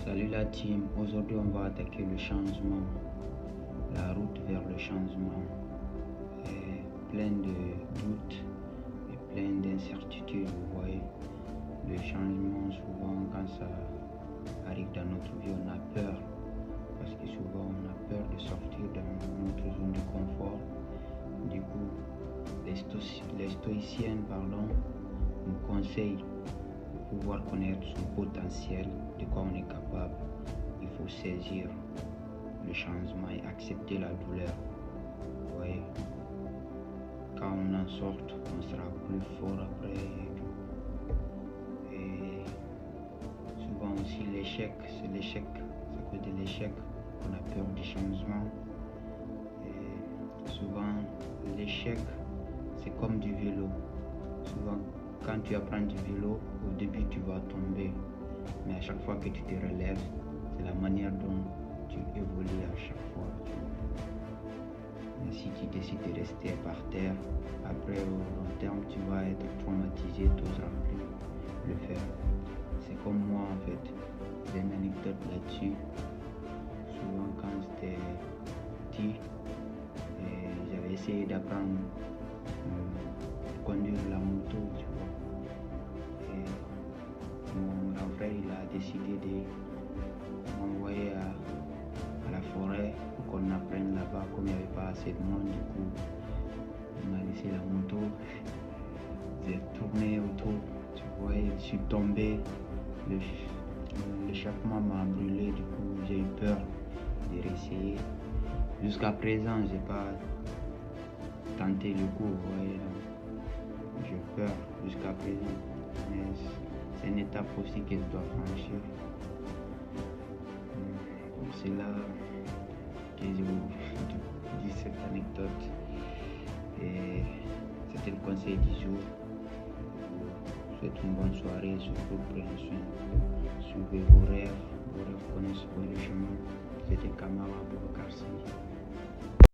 Salut la team, aujourd'hui on va attaquer le changement, la route vers le changement est pleine de doutes et pleine d'incertitudes, vous voyez. Le changement, souvent quand ça arrive dans notre vie, on a peur, parce que souvent on a peur de sortir dans notre zone de confort. Du coup, les stoïciennes nous conseillent pour pouvoir connaître son potentiel, de quoi on est capable. Il faut saisir le changement et accepter la douleur. Vous voyez, quand on en sort, on sera plus fort après. Et souvent aussi l'échec, c'est à cause de l'échec qu'on a peur du changement. Et souvent l'échec, c'est comme du vélo. Souvent quand tu apprends du vélo, au début tu vas tomber, mais à chaque fois que tu te relèves, c'est la manière dont tu évolues à chaque fois. Mais si tu décides de rester par terre, après au long terme tu vas être traumatisé, tu n'oseras plus le faire. C'est comme moi en fait, j'ai une anecdote là-dessus. Souvent quand j'étais petit, j'avais essayé d'apprendre à conduire la moto, tu vois. Et mon grand frère il a décidé de m'envoyer à la forêt pour qu'on apprenne là-bas. Comme il n'y avait pas assez de monde, du coup on a laissé la moto, j'ai tourné autour, tu vois, je suis tombé, l'échappement m'a brûlé, du coup j'ai eu peur de réessayer. Jusqu'à présent j'ai pas tenté le coup, vous voyez, donc j'ai peur jusqu'à présent, mais c'est une étape aussi que je dois franchir. C'est là que je vous dis cette anecdote, et c'était le conseil du jour. Je vous souhaite une bonne soirée, surtout prenez soin, suivez vos rêves connaissez le chemin. C'était Kamara Boubacar Sy.